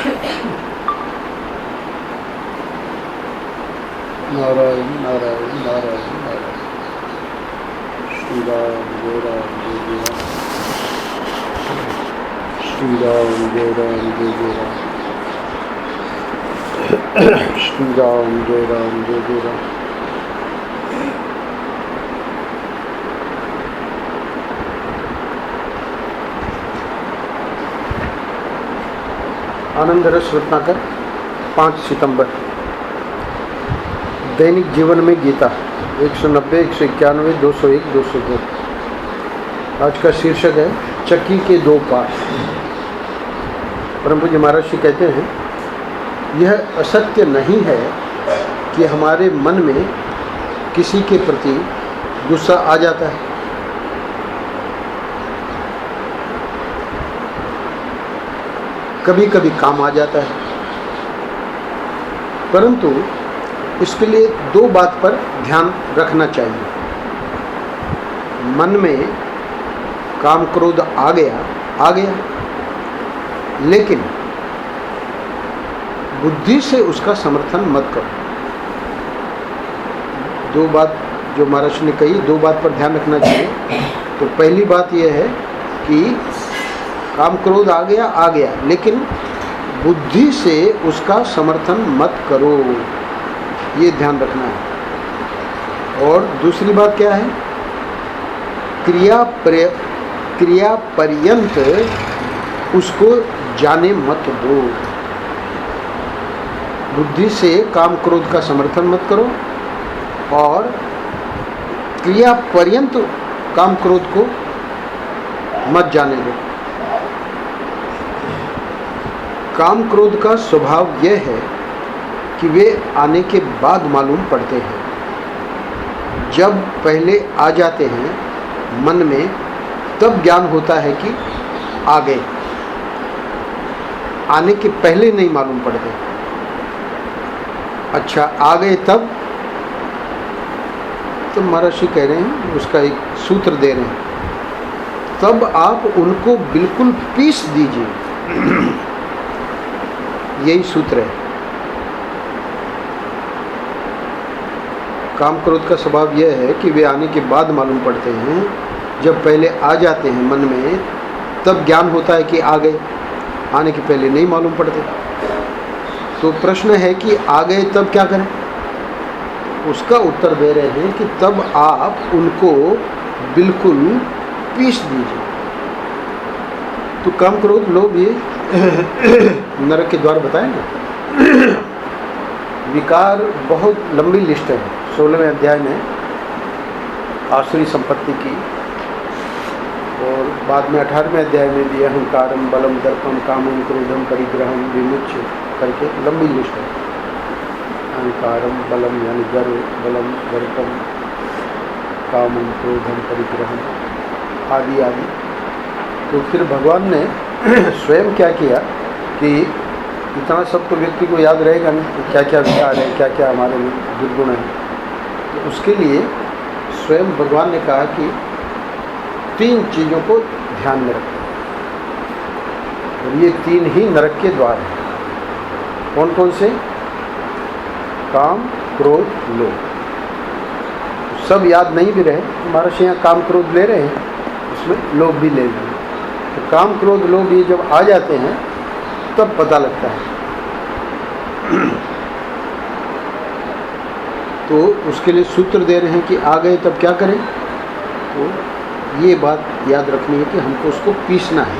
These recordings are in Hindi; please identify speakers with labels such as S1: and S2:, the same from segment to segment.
S1: नारायण नारायण नारायण नारायण। श्री राम जय राम जय जय राम। श्री राम जय राम जय जय राम। श्री राम जय राम जय जय राम। आनंद रस रत्नाकर 5 सितंबर। दैनिक जीवन में गीता 190, 191, 201, 202। आज का शीर्षक है चक्की के 2 पार्ट। परम पूज्य महाराज जी कहते हैं, यह असत्य नहीं है कि हमारे मन में किसी के प्रति गुस्सा आ जाता है। कभी कभी काम आ जाता है, परंतु इसके लिए 2 बात पर ध्यान रखना चाहिए। मन में काम क्रोध आ गया, लेकिन बुद्धि से उसका समर्थन मत करो। 2 बात जो महाराज ने कही, 2 बात पर ध्यान रखना चाहिए। तो पहली बात यह है कि काम क्रोध आ गया, लेकिन बुद्धि से उसका समर्थन मत करो, ये ध्यान रखना है। और दूसरी बात क्या है, क्रिया पर्यंत उसको जाने मत दो। बुद्धि से काम क्रोध का समर्थन मत करो और क्रिया पर्यंत काम क्रोध को मत जाने दो। काम क्रोध का स्वभाव यह है कि वे आने के बाद मालूम पड़ते हैं। जब पहले आ जाते हैं मन में, तब ज्ञान होता है कि आ गए। आने के पहले नहीं मालूम पड़ते। अच्छा, आ गए तब तो महाराज जी कह रहे हैं, उसका एक सूत्र दे रहे हैं, तब आप उनको बिल्कुल पीस दीजिए। यही सूत्र है। काम क्रोध का स्वभाव यह है कि वे आने के बाद मालूम पड़ते हैं। जब पहले आ जाते हैं मन में, तब ज्ञान होता है कि आ गए। आने के पहले नहीं मालूम पड़ते। तो प्रश्न है कि आ गए तब क्या करें? उसका उत्तर दे रहे हैं कि तब आप उनको बिल्कुल पीस दीजिए। तो काम क्रोध लोभ ये नरक के द्वार बताए ना। विकार बहुत लंबी लिस्ट है। 16वें अध्याय में आसुरी संपत्ति की, और बाद में 18वें अध्याय में भी अहंकारम बलम दर्पम कामम क्रोधम परिग्रहम विमुच्य करके लंबी लिस्ट है। अहंकारम बलम यानी गर्व, बलम दर्पम कामम क्रोधम परिग्रहम आदि आदि। तो फिर भगवान ने स्वयं क्या किया कि इतना सब तो व्यक्ति को याद रहेगा नहीं, क्या क्या विकार है, क्या क्या हमारे में दुर्गुण है। तो उसके लिए स्वयं भगवान ने कहा कि 3 चीज़ों को ध्यान में रखें, और ये 3 ही नरक के द्वार हैं। कौन कौन से? काम क्रोध लोभ। सब याद नहीं भी रहे, हमारे से यहाँ काम क्रोध ले रहे हैं, उसमें लोभ भी ले रहे हैं। तो काम क्रोध लोभ ये जब आ जाते हैं तब पता लगता है। तो उसके लिए सूत्र दे रहे हैं कि आ गए तब क्या करें। तो ये बात याद रखनी है कि हमको उसको पीसना है।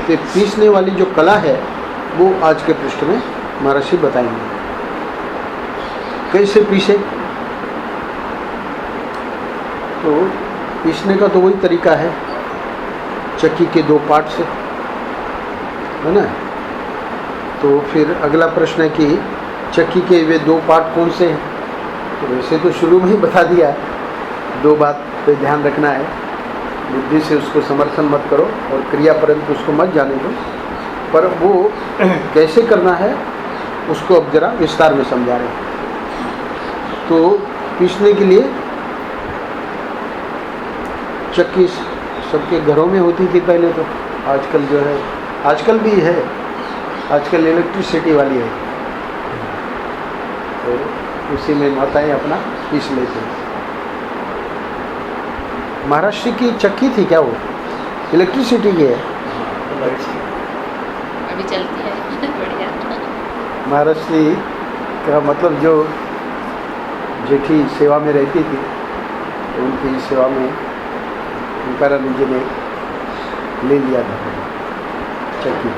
S1: तो पीसने वाली जो कला है वो आज के पृष्ठ में महाराज जी बताएंगे। कैसे पीसे? तो पीसने का तो वही तरीका है, चक्की के 2 पार्ट से, है ना। तो फिर अगला प्रश्न है कि चक्की के वे 2 पार्ट कौन से हैं? तो वैसे तो शुरू में ही बता दिया, 2 बात पे ध्यान रखना है। बुद्धि से उसको समर्थन मत करो और क्रिया परंतु उसको मत जाने दो। पर वो कैसे करना है उसको अब जरा विस्तार में समझा रहे हैं। तो पीसने के लिए चक्की सबके घरों में होती थी पहले, तो आजकल जो है, आजकल भी है, आजकल इलेक्ट्रिसिटी वाली है, तो उसी में माताएं अपना पीस लेते हैं। महाराष्ट्र की चक्की थी क्या वो? इलेक्ट्रिसिटी की है,
S2: अभी चलती है बढ़िया।
S1: महाराष्ट्री का मतलब जो जेठी सेवा में रहती थी, तो उनकी सेवा में तुकाराम जी ने ले लिया था चक्की।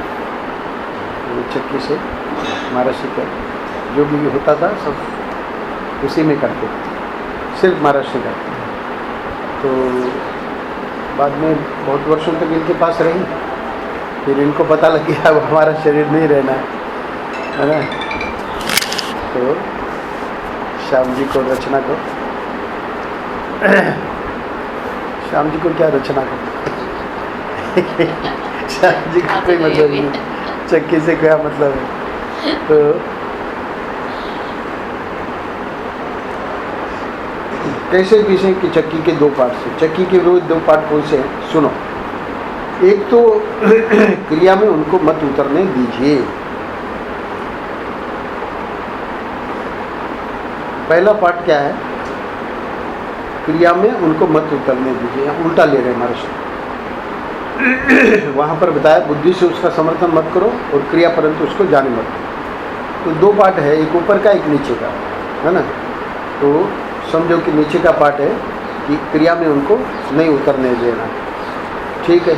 S1: वो चक्की से महाराष्ट्र का जो भी होता था सब उसी में करते थे, सिर्फ महाराष्ट्र का। तो बाद में बहुत वर्षों तक इनके पास रही, फिर इनको पता लग गया अब हमारा शरीर नहीं रहना है ना। तो श्याम जी को रचना को श्याम जी को क्या रचना को श्याम जी का कोई मतलब नहीं, चक्की से क्या मतलब है। तो कैसे पीसें कि चक्की के दो पार्ट से, चक्की के रोज दो पार्ट कौन से हैं सुनो। एक तो क्रिया में उनको मत उतरने दीजिए। पहला पार्ट क्या है? क्रिया में उनको मत उतरने दीजिए, उल्टा ले रहे हैं महाराष्ट्र। वहाँ पर बताया बुद्धि से उसका समर्थन मत करो और क्रिया परंतु उसको जाने मत दो। तो दो पार्ट है, एक ऊपर का एक नीचे का, है ना। तो समझो कि नीचे का पार्ट है कि क्रिया में उनको नहीं उतरने देना, ठीक है।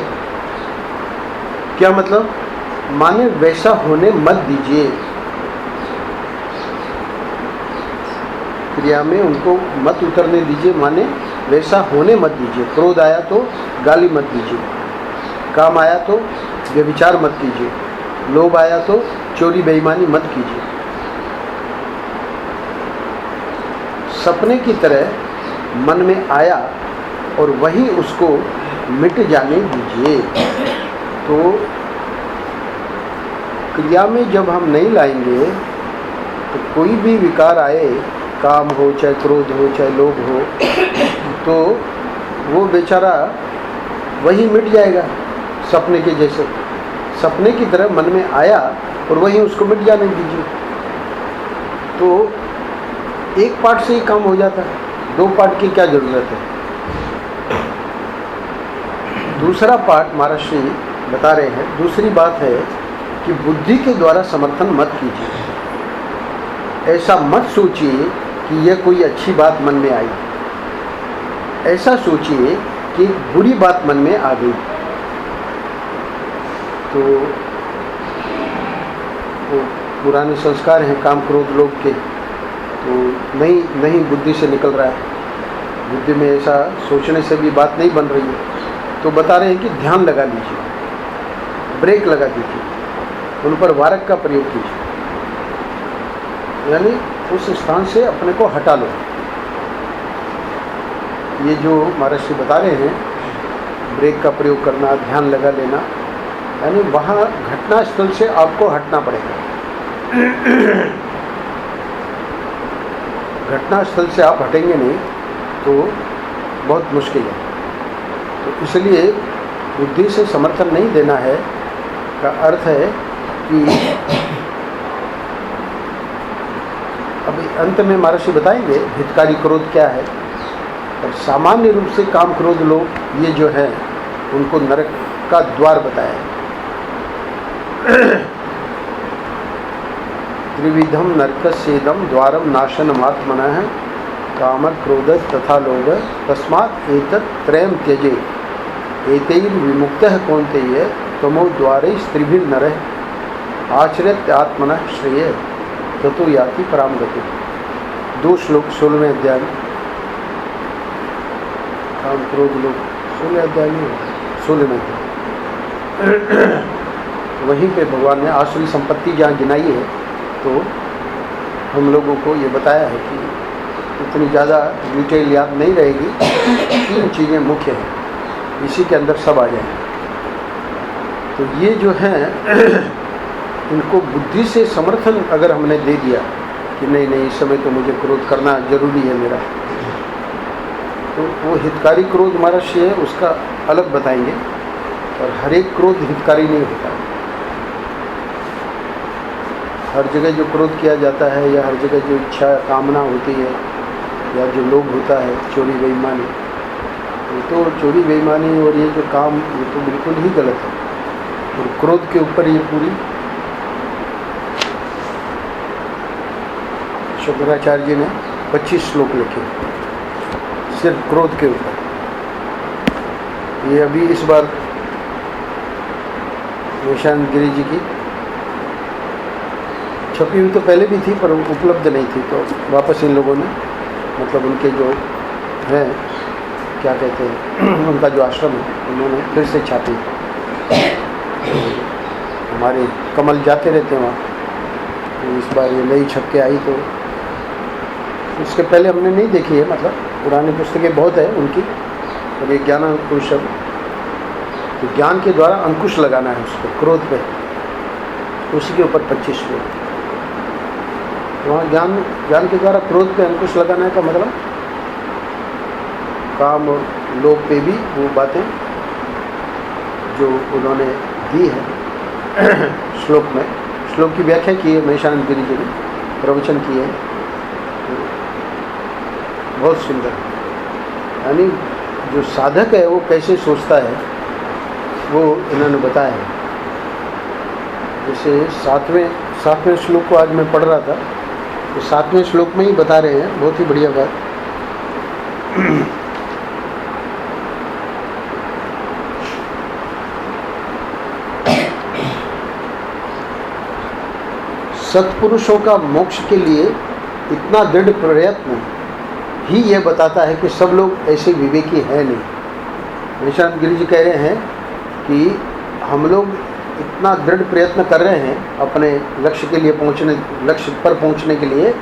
S1: क्या मतलब? माने वैसा होने मत दीजिए, क्रिया में उनको मत उतरने दीजिए, माने वैसा होने मत दीजिए। क्रोध आया तो गाली मत दीजिए, काम आया तो व्यभिचार मत कीजिए, लोभ आया तो चोरी बेईमानी मत कीजिए। सपने की तरह मन में आया और वही उसको मिट जाने दीजिए। तो क्रिया में जब हम नहीं लाएंगे तो कोई भी विकार आए, काम हो चाहे क्रोध हो चाहे लोभ हो, तो वो बेचारा वही मिट जाएगा सपने के जैसे। सपने की तरह मन में आया और वही उसको मिट जाने दीजिए। तो एक पार्ट से ही काम हो जाता है, दो पार्ट की क्या जरूरत है। दूसरा पार्ट महर्षि बता रहे हैं, दूसरी बात है कि बुद्धि के द्वारा समर्थन मत कीजिए। ऐसा मत सोचिए कि यह कोई अच्छी बात मन में आई, ऐसा सोचिए कि बुरी बात मन में आ गई। तो वो पुराने संस्कार हैं काम क्रोध लोभ के, तो नहीं बुद्धि से निकल रहा है, बुद्धि में ऐसा सोचने से भी बात नहीं बन रही है। तो बता रहे हैं कि ध्यान लगा लीजिए, ब्रेक लगा दीजिए, उन पर वारक का प्रयोग कीजिए, यानी उस स्थान से अपने को हटा लो। ये जो महर्षि बता रहे हैं, ब्रेक का प्रयोग करना, ध्यान लगा लेना, यानी वहाँ घटना स्थल से आपको हटना पड़ेगा। घटना स्थल से आप हटेंगे नहीं तो बहुत मुश्किल है। तो इसलिए बुद्धि से समर्थन नहीं देना है का अर्थ है कि अभी अंत में महर्षि बताएंगे हितकारी क्रोध क्या है। और सामान्य रूप से काम क्रोध लोग ये जो है उनको नरक का द्वार बताया है। त्रिविधम नरकस्येदम द्वारम नाशनमात्मनः काम क्रोध तथा लोभ तस्मात् एतत् त्रयं त्यजे एतैर् विमुक्तः कौन्तेय तमो द्वारे स्त्रिभिर्नरः आचरत् आत्मनः श्रेय ततो याति पराम गति। 2 श्लोक 16वें अध्याय में, काम क्रोध लोग 16वें अध्याय में, 16वें अध्याय वहीं पे भगवान ने आसुरी संपत्ति जहाँ गिनाई है, तो हम लोगों को ये बताया है कि इतनी ज़्यादा डिटेल याद नहीं रहेगी। 3 चीज़ें मुख्य हैं, इसी के अंदर सब आ जाएंगे। तो ये जो हैं इनको बुद्धि से समर्थन अगर हमने दे दिया कि नहीं इस समय तो मुझे क्रोध करना जरूरी है मेरा, तो वो हितकारी क्रोध महर्षि है उसका अलग बताएंगे। और हर एक क्रोध हितकारी नहीं होता। हर जगह जो क्रोध किया जाता है या हर जगह जो इच्छा कामना होती है या जो लोभ होता है, चोरी बेईमानी, तो चोरी बेईमानी और ये जो काम, ये तो बिल्कुल ही गलत है। और क्रोध के ऊपर ये पूरी शंकराचार्य जी ने 25 श्लोक लिखे सिर्फ क्रोध के ऊपर। ये अभी इस बार निशानंद गिरी जी की छपी हुई तो पहले भी थी पर उपलब्ध नहीं थी, तो वापस इन लोगों ने मतलब उनके जो है क्या कहते हैं उनका जो आश्रम है उन्होंने फिर से छापी। हमारे कमल जाते रहते हैं वहाँ, तो इस बार ये नई छप के आई, तो इसके पहले हमने नहीं देखी है, मतलब पुरानी पुस्तकें बहुत है उनकी, और ये ज्ञान अंकुश, तो ज्ञान के द्वारा अंकुश लगाना है उस पर, क्रोध पे, उसी के ऊपर 25 श्लोक। वहाँ ज्ञान के द्वारा क्रोध पे अंकुश लगाने का मतलब काम और लोभ पे भी वो बातें जो उन्होंने दी है श्लोक में, श्लोक की व्याख्या की है निशानंद गिरी जी ने, प्रवचन किए हैं, बहुत सुंदर। यानी जो साधक है वो कैसे सोचता है वो इन्होंने बताया है। जैसे सातवें श्लोक को आज मैं पढ़ रहा था, तो 7वें श्लोक में ही बता रहे हैं, बहुत ही बढ़िया बात। सत्पुरुषों का मोक्ष के लिए इतना दृढ़ प्रयत्न ही यह बताता है कि सब लोग ऐसे विवेकी हैं नहीं। निशानंद गिरी जी कह रहे हैं कि हम लोग इतना दृढ़ प्रयत्न कर रहे हैं अपने लक्ष्य के लिए लक्ष्य पर पहुंचने के लिए,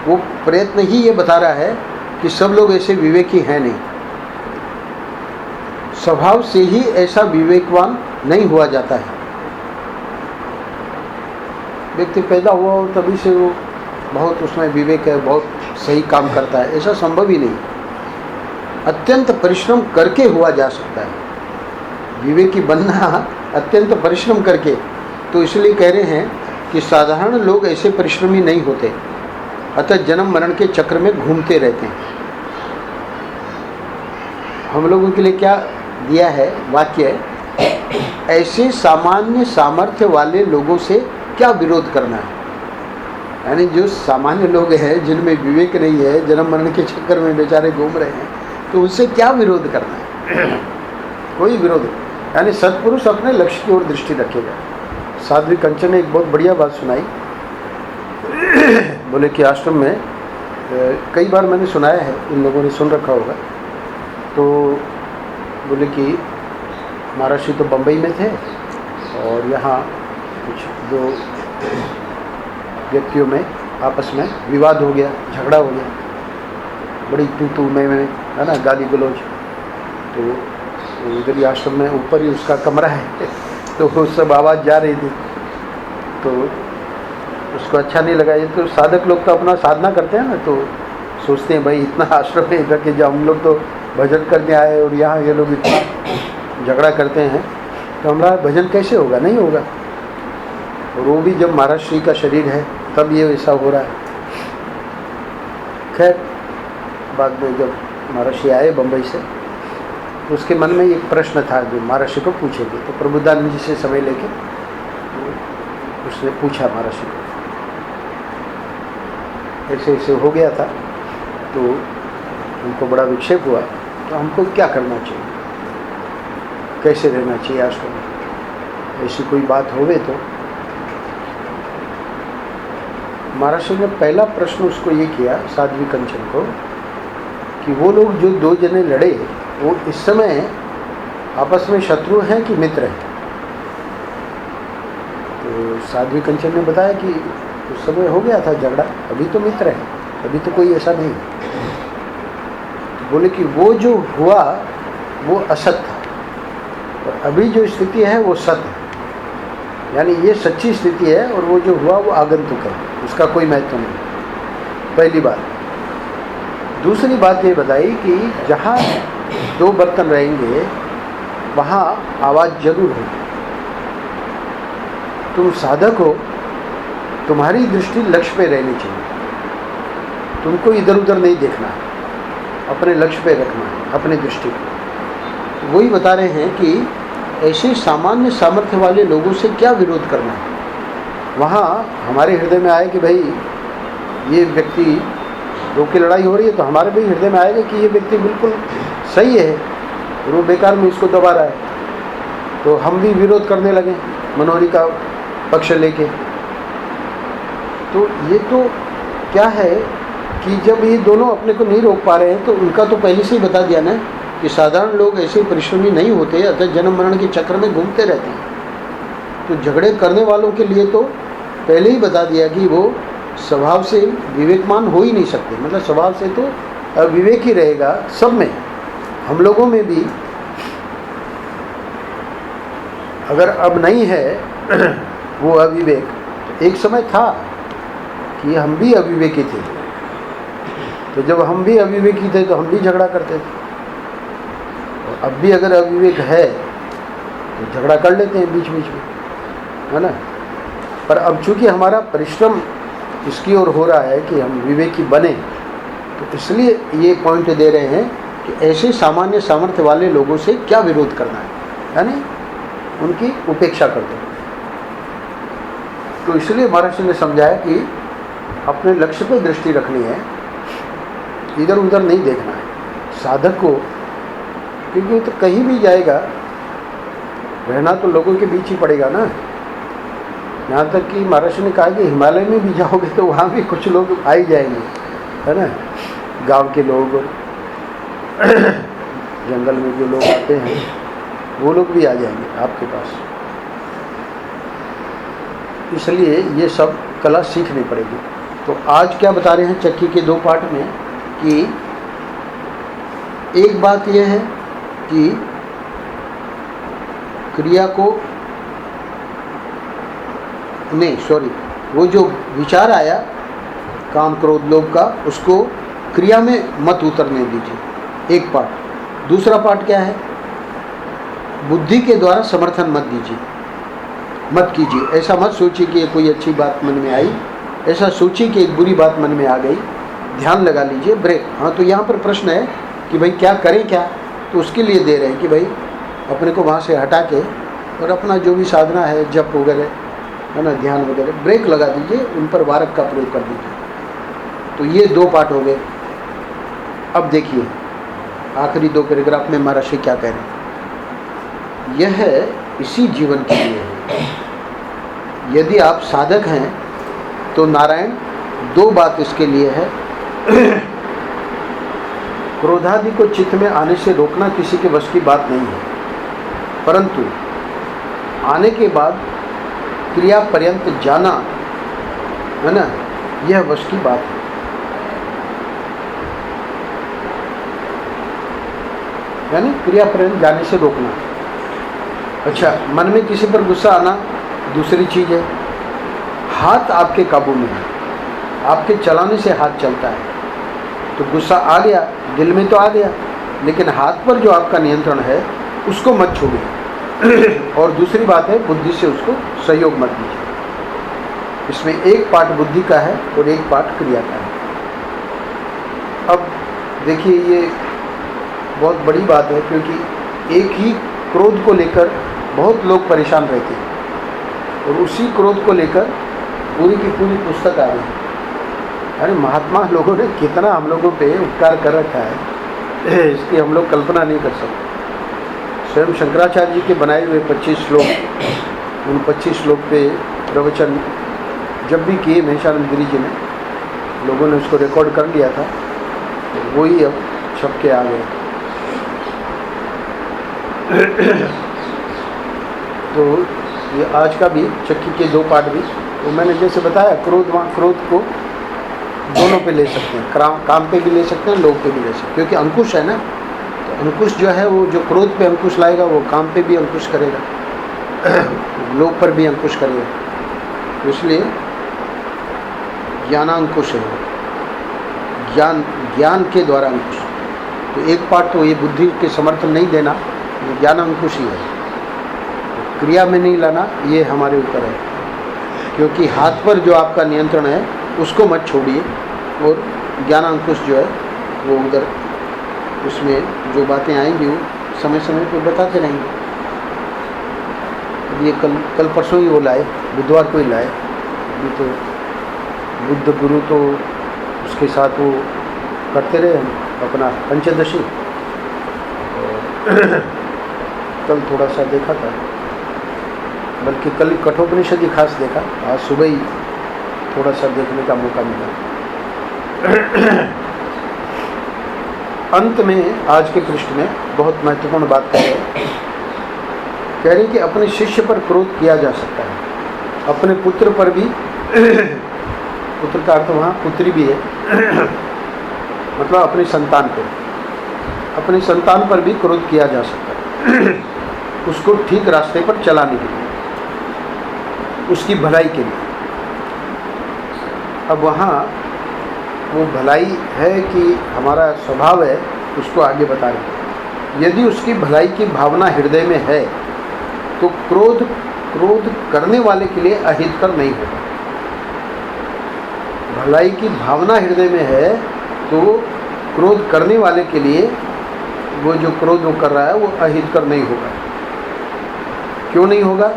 S1: वो प्रयत्न ही ये बता रहा है कि सब लोग ऐसे विवेकी हैं नहीं। स्वभाव से ही ऐसा विवेकवान नहीं हुआ जाता है। व्यक्ति पैदा हुआ और तभी से वो बहुत उसमें विवेक है, बहुत सही काम करता है, ऐसा संभव ही नहीं। अत्यंत परिश्रम करके हुआ जा सकता है विवेकी बनना, अत्यंत परिश्रम करके। तो इसलिए कह रहे हैं कि साधारण लोग ऐसे परिश्रमी नहीं होते, अतः जन्म मरण के चक्र में घूमते रहते हैं। हम लोगों के लिए क्या दिया है वाक्य, ऐसे सामान्य सामर्थ्य वाले लोगों से क्या विरोध करना है। यानी जो सामान्य लोग हैं जिनमें विवेक नहीं है, जन्म मरण के चक्कर में बेचारे घूम रहे हैं, तो उनसे क्या विरोध करना है कोई विरोध नहीं। यानी सत्पुरुष अपने लक्ष्य की ओर दृष्टि रखेगा। साध्वी कंचन ने एक बहुत बढ़िया बात सुनाई। बोले कि आश्रम में कई बार मैंने सुनाया है, इन लोगों ने सुन रखा होगा। तो बोले कि महाराज तो बम्बई में थे और यहाँ कुछ दो व्यक्तियों में आपस में विवाद हो गया, झगड़ा हो गया, बड़ी तू मैंने है ना, गाली गलौज। तो इधर ही आश्रम में ऊपर ही उसका कमरा है, तो वो सब आवाज़ जा रही थी, तो उसको अच्छा नहीं लगा। ये तो साधक लोग तो अपना साधना करते हैं ना, तो सोचते हैं भाई इतना आश्रम में इधर के जो हम लोग तो भजन करने आए और यहाँ ये लोग इतना झगड़ा करते हैं, तो हमारा भजन कैसे होगा, नहीं होगा। और वो भी जब महाराज श्री का शरीर है तब ये ऐसा हो रहा है। खैर बाद में जब महाराज श्री आए बम्बई से, तो उसके मन में एक प्रश्न था जो महाराज श्री को पूछेंगे। तो प्रबुद्धानंद जी से समय लेके उसने पूछा महाराज श्री को, ऐसे ऐसे हो गया था, तो उनको बड़ा विक्षेप हुआ, तो हमको क्या करना चाहिए, कैसे रहना चाहिए आश्रम में, ऐसी कोई बात होवे तो। महाराज श्री ने पहला प्रश्न उसको ये किया, साध्वी कंचन को, कि वो लोग जो दो जने लड़े वो इस समय आपस में शत्रु हैं कि मित्र हैं। तो साध्वी कंचन ने बताया कि उस समय हो गया था झगड़ा, अभी तो मित्र है, अभी तो कोई ऐसा नहीं। तो बोले कि वो जो हुआ वो असत था और अभी जो स्थिति है वो सत्य है, यानी ये सच्ची स्थिति है और वो जो हुआ वो आगंतुक है, उसका कोई महत्व नहीं। पहली बात। दूसरी बात ये बताई कि जहाँ दो बर्तन रहेंगे वहाँ आवाज़ जरूर होगी। तुम साधक हो तुम्हारी दृष्टि लक्ष्य पे रहनी चाहिए, तुमको इधर उधर नहीं देखना है, अपने लक्ष्य पे रखना है अपनी दृष्टि को। वही बता रहे हैं कि ऐसे सामान्य सामर्थ्य वाले लोगों से क्या विरोध करना है। वहाँ हमारे हृदय में आए कि भाई ये व्यक्ति दो की लड़ाई हो रही है, तो हमारे भी हृदय में आएगा कि ये व्यक्ति बिल्कुल सही है और वो बेकार में इसको दबा रहा है, तो हम भी विरोध करने लगे मनोहरी का पक्ष लेके। तो ये तो क्या है कि जब ये दोनों अपने को नहीं रोक पा रहे हैं, तो उनका तो पहले से ही बता दिया ना कि साधारण लोग ऐसे परिश्रमी नहीं होते, अतः जन्म मरण के चक्र में घूमते रहते हैं। तो झगड़े करने वालों के लिए तो पहले ही बता दिया कि वो स्वभाव से विवेकमान हो ही नहीं सकते, मतलब स्वभाव से तो अविवेक ही रहेगा सब में। हम लोगों में भी अगर अब नहीं है वो अविवेक, तो एक समय था कि हम भी अविवेकी थे, तो जब हम भी अविवेकी थे तो हम भी झगड़ा करते थे। और अब भी अगर अविवेक है तो झगड़ा कर लेते हैं बीच बीच में, है ना। पर अब चूंकि हमारा परिश्रम इसकी ओर हो रहा है कि हम विवेकी बने, तो इसलिए ये पॉइंट दे रहे हैं कि ऐसे सामान्य सामर्थ्य वाले लोगों से क्या विरोध करना है, यानी उनकी उपेक्षा कर दो। तो इसलिए महर्षि ने समझाया कि अपने लक्ष्य पर दृष्टि रखनी है, इधर उधर नहीं देखना है साधक को, क्योंकि वो तो कहीं भी जाएगा, रहना तो लोगों के बीच ही पड़ेगा ना। यहाँ तक कि महर्षि ने कहा कि हिमालय में भी जाओगे तो वहाँ भी कुछ लोग आ ही जाएंगे, है ना, गांव के लोग, जंगल में जो लोग आते हैं वो लोग भी आ जाएंगे आपके पास। इसलिए ये सब कला सीखनी पड़ेगी। तो आज क्या बता रहे हैं चक्की के 2 पार्ट में कि एक बात यह है कि क्रिया को नहीं, सॉरी, वो जो विचार आया काम क्रोध लोभ का, उसको क्रिया में मत उतरने दीजिए, एक पार्ट। दूसरा पार्ट क्या है, बुद्धि के द्वारा समर्थन मत दीजिए, मत कीजिए। ऐसा मत सोचिए कि कोई अच्छी बात मन में आई, ऐसा सोचिए कि एक बुरी बात मन में आ गई, ध्यान लगा लीजिए, ब्रेक। हाँ, तो यहाँ पर प्रश्न है कि भाई क्या करें, क्या, तो उसके लिए दे रहे हैं कि भाई अपने को वहाँ से हटा के और अपना जो भी साधना है, जप वगैरह, है ना, ध्यान वगैरह, ब्रेक लगा दीजिए, उन पर वारक का प्रयोग कर दीजिए। तो ये 2 पार्ट हो गए। अब देखिए आखिरी 2 पैराग्राफ में महर्षि क्या कह रहे हैं। यह है इसी जीवन के लिए है। यदि आप साधक हैं तो नारायण 2 बात इसके लिए है। क्रोधादि को चित्त में आने से रोकना किसी के वश की बात नहीं है, परंतु आने के बाद क्रिया पर्यंत जाना, है ना, यह वश की बात है। यानी क्रिया पर्यंत जाने से रोकना। अच्छा, मन में किसी पर गुस्सा आना दूसरी चीज़ है। हाथ आपके काबू में है, आपके चलाने से हाथ चलता है। तो गुस्सा आ गया, दिल में तो आ गया, लेकिन हाथ पर जो आपका नियंत्रण है उसको मत छोड़िए। और दूसरी बात है, बुद्धि से उसको सहयोग मत दीजिए। इसमें एक पार्ट बुद्धि का है और एक पार्ट क्रिया का है। अब देखिए, ये बहुत बड़ी बात है, क्योंकि एक ही क्रोध को लेकर बहुत लोग परेशान रहते हैं और उसी क्रोध को लेकर पूरी की पूरी पुस्तक आ गई। अरे महात्मा लोगों ने कितना हम लोगों पे उपकार कर रखा है, इसकी हम लोग कल्पना नहीं कर सकते। स्वयं शंकराचार्य जी के बनाए हुए 25 श्लोक, उन 25 श्लोक पे प्रवचन जब भी किए महेशानंद गिरी जी ने, लोगों ने उसको रिकॉर्ड कर लिया था, तो वही अब छप के आ गए। तो ये आज का भी चक्की के 2 पार्ट भी, तो मैंने जैसे बताया, क्रोध को दोनों पे ले सकते हैं, काम पे भी ले सकते हैं, लोभ पे भी ले सकते हैं, क्योंकि अंकुश है ना। तो अंकुश जो है वो जो क्रोध पे अंकुश लाएगा वो काम पे भी अंकुश करेगा, लोभ पर भी अंकुश करेगा। तो इसलिए ज्ञानांकुश है, ज्ञान के द्वारा अंकुश। तो एक पार्ट तो ये बुद्धि के समर्थन नहीं देना, ये ज्ञानांकुश ही है। क्रिया में नहीं लाना, ये हमारे ऊपर है क्योंकि हाथ पर जो आपका नियंत्रण है उसको मत छोड़िए, और ज्ञानांकुश जो है वो उधर उसमें जो बातें आएंगी वो समय समय पर बताते रहेंगे। ये कल परसों ही वो लाए, बुधवार को ही लाए। अभी तो बुद्ध गुरु तो उसके साथ वो करते रहे हम अपना पंचदशी, और कल थोड़ा सा देखा था, बल्कि कल कठोपनिषद ही खास देखा, आज सुबह ही थोड़ा सा देखने का मौका मिला। अंत में आज के पृष्ठ में बहुत महत्वपूर्ण बात कह रहे हैं कि अपने शिष्य पर क्रोध किया जा सकता है, अपने पुत्र पर भी पुत्र का अर्थ वहाँ पुत्री भी है मतलब अपने संतान पर भी क्रोध किया जा सकता है उसको ठीक रास्ते पर चलाने के लिए, उसकी भलाई के लिए। अब वहाँ वो भलाई है कि हमारा स्वभाव है, उसको आगे बता रहे हैं। यदि उसकी भलाई की भावना हृदय में है तो क्रोध करने वाले के लिए अहितकर नहीं होगा। भलाई की भावना हृदय में है तो क्रोध करने वाले के लिए वो जो क्रोध वो कर रहा है वो अहितकर नहीं होगा। क्यों नहीं होगा?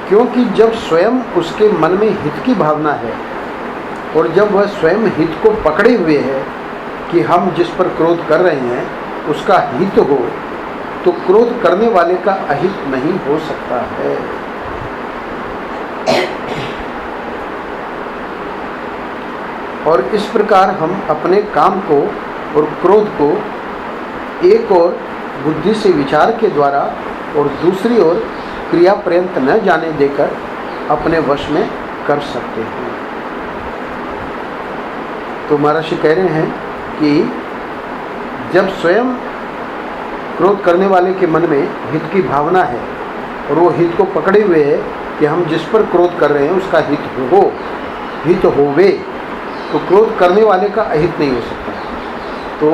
S1: क्योंकि जब स्वयं उसके मन में हित की भावना है और जब वह स्वयं हित को पकड़े हुए है कि हम जिस पर क्रोध कर रहे हैं उसका हित हो, तो क्रोध करने वाले का अहित नहीं हो सकता है। और इस प्रकार हम अपने काम को और क्रोध को एक ओर बुद्धि से विचार के द्वारा और दूसरी ओर क्रिया पर्यंत न जाने देकर अपने वश में कर सकते हैं। तो महर्षि कह रहे हैं कि जब स्वयं क्रोध करने वाले के मन में हित की भावना है और वो हित को पकड़े हुए है कि हम जिस पर क्रोध कर रहे हैं उसका हित होवे, तो क्रोध करने वाले का अहित नहीं हो सकता। तो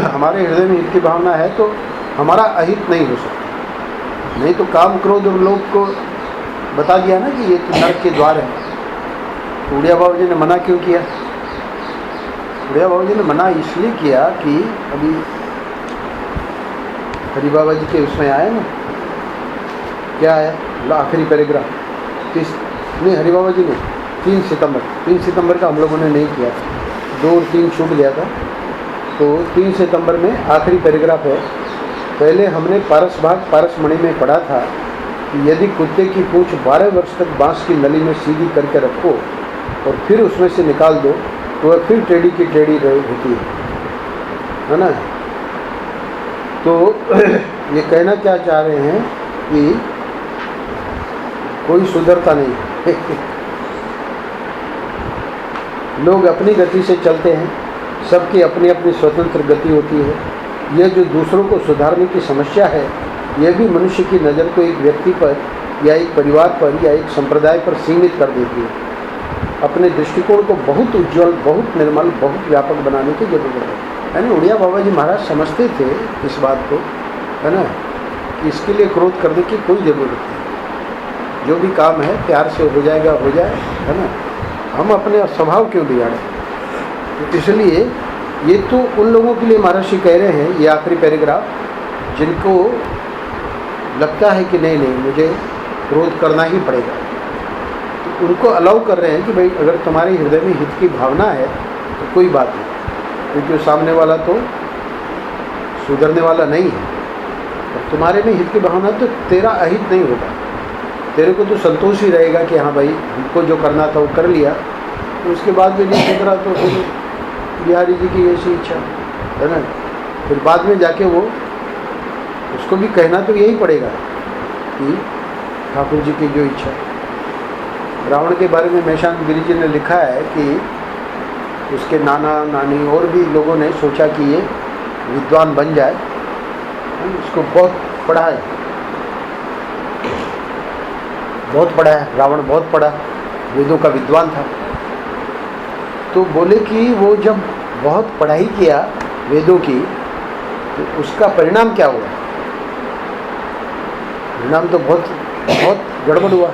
S1: हमारे हृदय में हित की भावना है तो हमारा अहित नहीं हो सकता। नहीं तो काम क्रोध और लोग को बता दिया ना कि ये तो नरक के द्वार है। तो उड़िया बाबू जी ने मना क्यों किया? उड़िया बाबू जी ने मना इसलिए किया कि अभी हरि बाबा जी के उसमें आया ना, क्या है आखिरी पैराग्राफ नहीं, हरि बाबा जी ने 3 सितंबर का हम लोगों ने नहीं किया था, 2 और 3 छूट गया था। तो 3 सितंबर में आखिरी पैराग्राफ है। पहले हमने पारसमणि में पढ़ा था कि यदि कुत्ते की पूंछ 12 वर्ष तक बांस की नली में सीधी करके रखो और फिर उसमें से निकाल दो तो वह फिर टेढ़ी की टेढ़ी होती है ना। तो ये कहना क्या चाह रहे हैं कि कोई सुधरता नहीं लोग अपनी गति से चलते हैं, सबकी अपनी अपनी स्वतंत्र गति होती है। यह जो दूसरों को सुधारने की समस्या है, यह भी मनुष्य की नज़र को एक व्यक्ति पर या एक परिवार पर या एक संप्रदाय पर सीमित कर देती है। अपने दृष्टिकोण को बहुत उज्जवल, बहुत निर्मल, बहुत व्यापक बनाने की जरूरत है। यानी उड़िया बाबा जी महाराज समझते थे इस बात को, है ना, कि इसके लिए क्रोध करने की कोई ज़रूरत नहीं। जो भी काम है प्यार से हो जाएगा, हो जाए, है ना। हम अपने स्वभाव क्यों बिगाड़ें? तो इसलिए ये तो उन लोगों के लिए महर्षि कह रहे हैं, ये आखिरी पैराग्राफ, जिनको लगता है कि नहीं मुझे क्रोध करना ही पड़ेगा, तो उनको अलाउ कर रहे हैं कि भाई अगर तुम्हारे हृदय में हित की भावना है तो कोई बात नहीं, क्योंकि सामने वाला तो सुधरने वाला नहीं है। और तुम्हारे में हित की भावना तो तेरा अहित नहीं होगा, तेरे को तो संतोष ही रहेगा कि हाँ भाई हमको जो करना था वो कर लिया। तो उसके बाद भी नहीं सुधरा तो फिर बिहारी जी की ऐसी इच्छा है ना, फिर बाद में जाके वो उसको भी कहना तो यही पड़ेगा कि ठाकुर जी की जो इच्छा। रावण के बारे में मेशांत गिरी जी ने लिखा है कि उसके नाना नानी और भी लोगों ने सोचा कि ये विद्वान बन जाए, उसको बहुत पढ़ा है, रावण बहुत पढ़ा, वेदों का विद्वान था। तो बोले कि वो जब बहुत पढ़ाई किया वेदों की तो उसका परिणाम क्या हुआ? परिणाम तो बहुत गड़बड़ हुआ।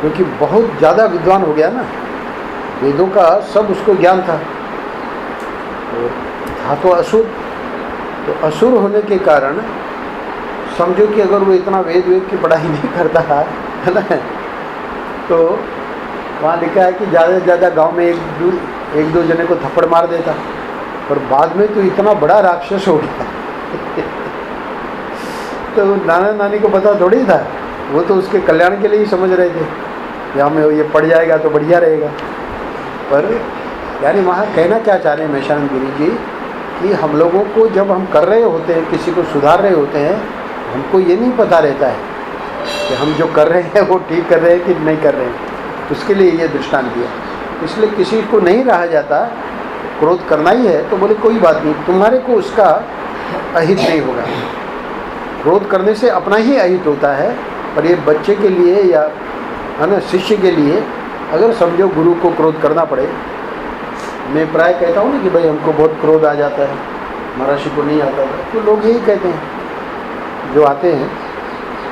S1: क्योंकि बहुत ज़्यादा विद्वान हो गया ना, वेदों का सब उसको ज्ञान था। और था तो असुर, तो असुर होने के कारण समझो कि अगर वो इतना वेद की पढ़ाई नहीं करता है ना, तो वहाँ लिखा है कि ज़्यादा से ज़्यादा गाँव में एक दो जने को थप्पड़ मार देता, पर बाद में तो इतना बड़ा राक्षस हो गया तो नाना नानी को पता थोड़ी था, वो तो उसके कल्याण के लिए ही समझ रहे थे कि हमें ये पड़ जाएगा तो बढ़िया रहेगा। पर यानी वहाँ कहना क्या चाह रहे हैं मेहशानंद गिरी जी कि हम लोगों को जब हम कर रहे होते हैं, किसी को सुधार रहे होते हैं, हमको ये नहीं पता रहता है कि हम जो कर रहे हैं वो ठीक कर रहे हैं कि नहीं कर रहे हैं। उसके लिए ये दृष्टांत दिया। इसलिए किसी को नहीं रहा जाता, क्रोध करना ही है तो बोले कोई बात नहीं, तुम्हारे को उसका अहित नहीं होगा। क्रोध करने से अपना ही अहित होता है, पर ये बच्चे के लिए या है ना शिष्य के लिए अगर समझो गुरु को क्रोध करना पड़े, मैं प्राय कहता हूँ ना कि भाई हमको बहुत क्रोध आ जाता है, महर्षि को नहीं आता था, तो लोग यही कहते हैं जो आते हैं,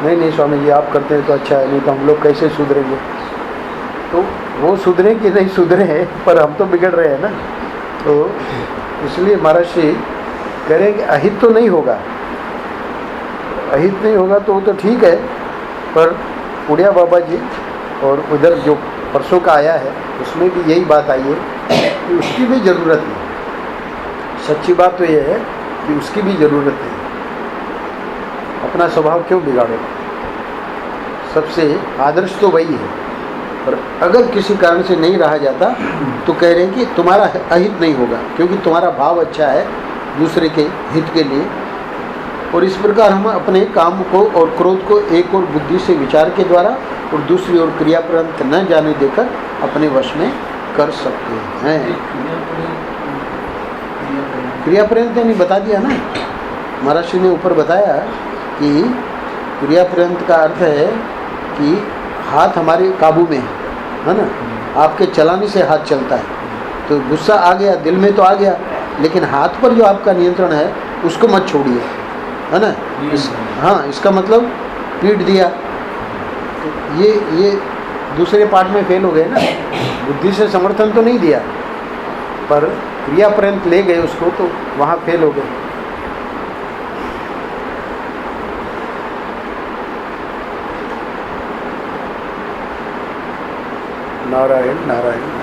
S1: नहीं नहीं स्वामी जी आप करते हैं तो अच्छा है, नहीं तो हम लोग कैसे सुधरेंगे। तो वो सुधरे कि नहीं सुधरे, पर हम तो बिगड़ रहे हैं ना। तो इसलिए महर्षि कह रहे हैं कि अहित तो नहीं होगा, अहित नहीं होगा तो वो तो ठीक है, पर उड़िया बाबा जी और उधर जो परसों का आया है उसमें भी यही बात आई है कि उसकी भी ज़रूरत नहीं। सच्ची बात तो ये है कि उसकी भी ज़रूरत नहीं। अपना स्वभाव क्यों बिगाड़ो, सबसे आदर्श तो वही है। पर अगर किसी कारण से नहीं रहा जाता तो कह रहे हैं कि तुम्हारा अहित नहीं होगा, क्योंकि तुम्हारा भाव अच्छा है दूसरे के हित के लिए। और इस प्रकार हम अपने काम को और क्रोध को एक और बुद्धि से विचार के द्वारा और दूसरी ओर क्रिया पर्यंत न जाने देकर अपने वश में कर सकते हैं। क्रिया पर्यंत नहीं बता दिया ना, महर्षि ने ऊपर बताया कि क्रिया पर्यंत का अर्थ है कि हाथ हमारे काबू में है ना, आपके चलाने से हाथ चलता है। तो गुस्सा आ गया, दिल में तो आ गया, लेकिन हाथ पर जो आपका नियंत्रण है उसको मत छोड़िए, है ना। हाँ, इसका मतलब पीट दिया तो ये दूसरे पार्ट में फेल हो गए ना। बुद्धि से समर्थन तो नहीं दिया, पर क्रिया पर्यंत ले गए उसको, तो वहाँ फेल हो गए। नारायण नारायण।